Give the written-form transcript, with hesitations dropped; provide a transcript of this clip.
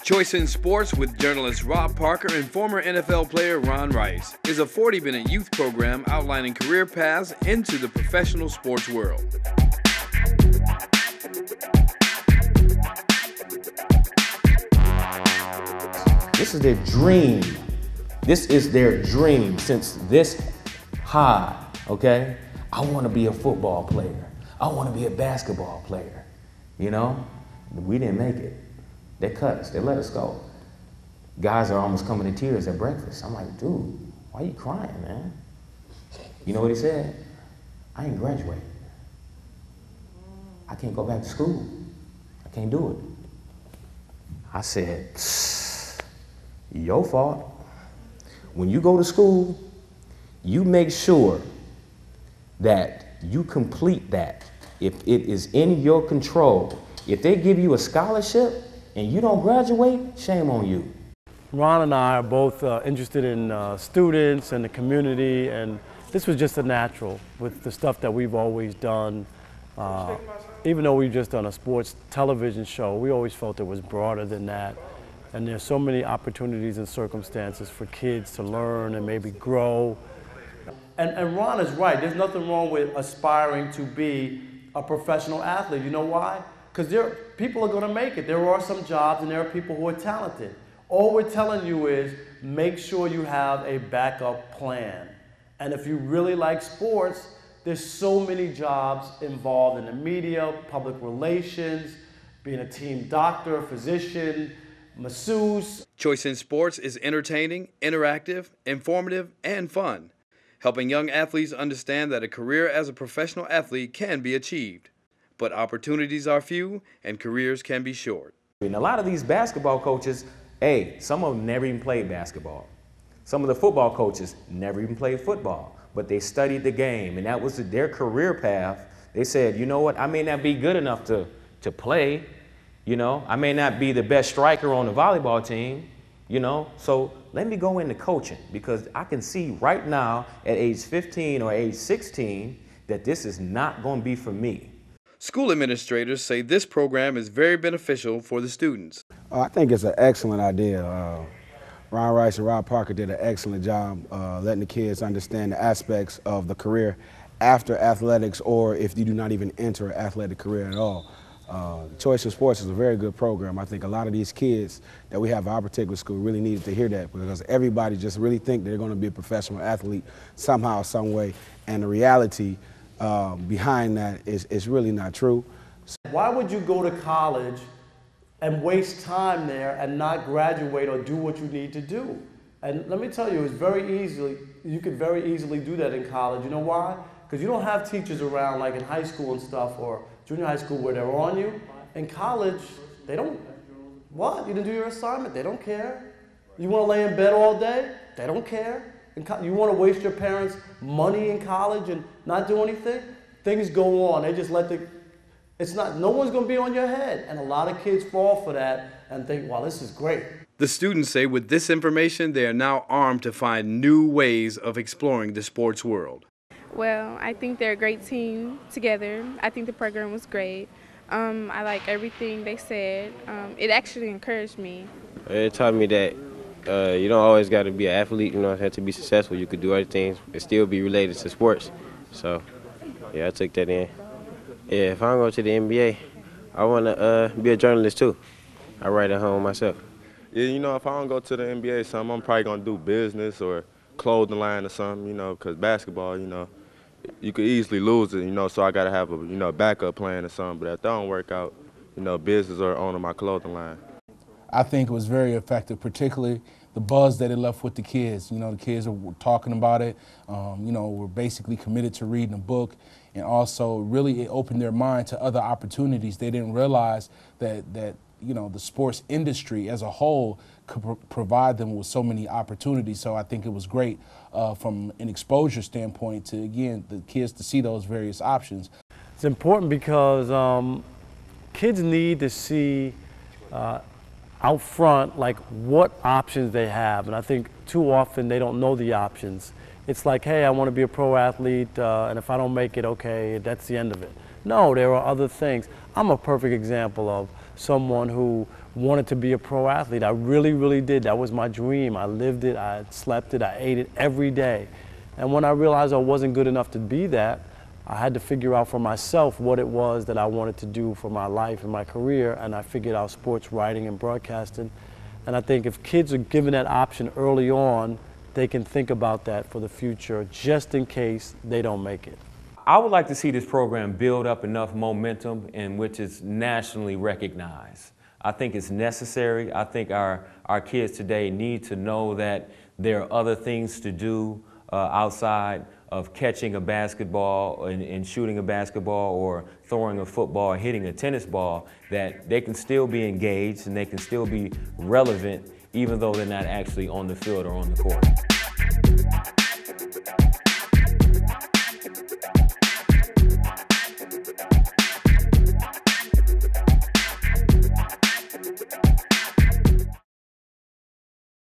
Choice in Sports with journalist Rob Parker and former NFL player Ron Rice is a 40-minute youth program outlining career paths into the professional sports world. This is their dream. This is their dream since this high, okay? I want to be a football player. I want to be a basketball player, you know? We didn't make it. They cut us, they let us go. Guys are almost coming to tears at breakfast. I'm like, dude, why are you crying, man? You know what he said? I ain't graduated. I can't go back to school. I can't do it. I said, your fault. When you go to school, you make sure that you complete that. If it is in your control, if they give you a scholarship and you don't graduate, shame on you. Ron and I are both interested in students and the community, and this was just a natural with the stuff that we've always done. Even though we've just done a sports television show, we always felt it was broader than that. And there's so many opportunities and circumstances for kids to learn and maybe grow. And Ron is right. There's nothing wrong with aspiring to be a professional athlete. You know why? Because people are going to make it. There are some jobs and there are people who are talented. All we're telling you is make sure you have a backup plan. And if you really like sports, there's so many jobs involved in the media, public relations, being a team doctor, physician, masseuse. Choice in Sports is entertaining, interactive, informative, and fun, helping young athletes understand that a career as a professional athlete can be achieved. But opportunities are few and careers can be short. And a lot of these basketball coaches, some of them never even played basketball. Some of the football coaches never even played football, but they studied the game, and that was their career path. They said, you know what, I may not be good enough to play, you know, I may not be the best striker on the volleyball team, you know, so let me go into coaching, because I can see right now at age 15 or age 16 that this is not going to be for me. School administrators say this program is very beneficial for the students. I think it's an excellent idea. Ron Rice and Rob Parker did an excellent job letting the kids understand the aspects of the career after athletics, or if you do not even enter an athletic career at all. Choice in Sports is a very good program. I think a lot of these kids that we have at our particular school really needed to hear that, because everybody just really think they're going to be a professional athlete somehow, some way, and the reality behind that is really not true. Why would you go to college and waste time there and not graduate or do what you need to do? And let me tell you, you could very easily do that in college. You know why? Because you don't have teachers around like in high school and stuff, or junior high school, where they're on you. In college, they don't, what? You didn't do your assignment? They don't care. You want to lay in bed all day? They don't care. You want to waste your parents' money in college and not do anything? Things go on. They just let no one's going to be on your head. And a lot of kids fall for that and think, wow, this is great. The students say with this information, they are now armed to find new ways of exploring the sports world. Well, I think they're a great team together. I think the program was great. I like everything they said. It actually encouraged me. It taught me that you don't always got to be an athlete, you know, have to be successful. You could do other things and still be related to sports. So, yeah, I took that in. Yeah, if I go to the NBA, I want to be a journalist too. I write at home myself. Yeah, you know, if I don't go to the NBA or something, I'm probably going to do business or clothing line or something, you know, because basketball, you know, you could easily lose it, you know, so I got to have a, backup plan or something. But if that don't work out, you know, business or owning my clothing line. I think it was very effective, particularly the buzz that it left with the kids. You know, the kids were talking about it, were basically committed to reading a book, and also really it opened their mind to other opportunities. They didn't realize that the sports industry as a whole could provide them with so many opportunities. So I think it was great from an exposure standpoint to, again, the kids to see those various options. It's important because kids need to see out front, like, what options they have. And I think too often they don't know the options. It's like, hey, I want to be a pro athlete, and if I don't make it, okay, that's the end of it. No, there are other things. I'm a perfect example of someone who wanted to be a pro athlete. I really, really did. That was my dream. I lived it, I slept it, I ate it every day. And when I realized I wasn't good enough to be that, I had to figure out for myself what it was that I wanted to do for my life and my career, and I figured out sports writing and broadcasting. And I think if kids are given that option early on, they can think about that for the future, just in case they don't make it. I would like to see this program build up enough momentum in which it's nationally recognized. I think it's necessary. I think our kids today need to know that there are other things to do outside of catching a basketball and shooting a basketball or throwing a football or hitting a tennis ball, that they can still be engaged and they can still be relevant even though they're not actually on the field or on the court.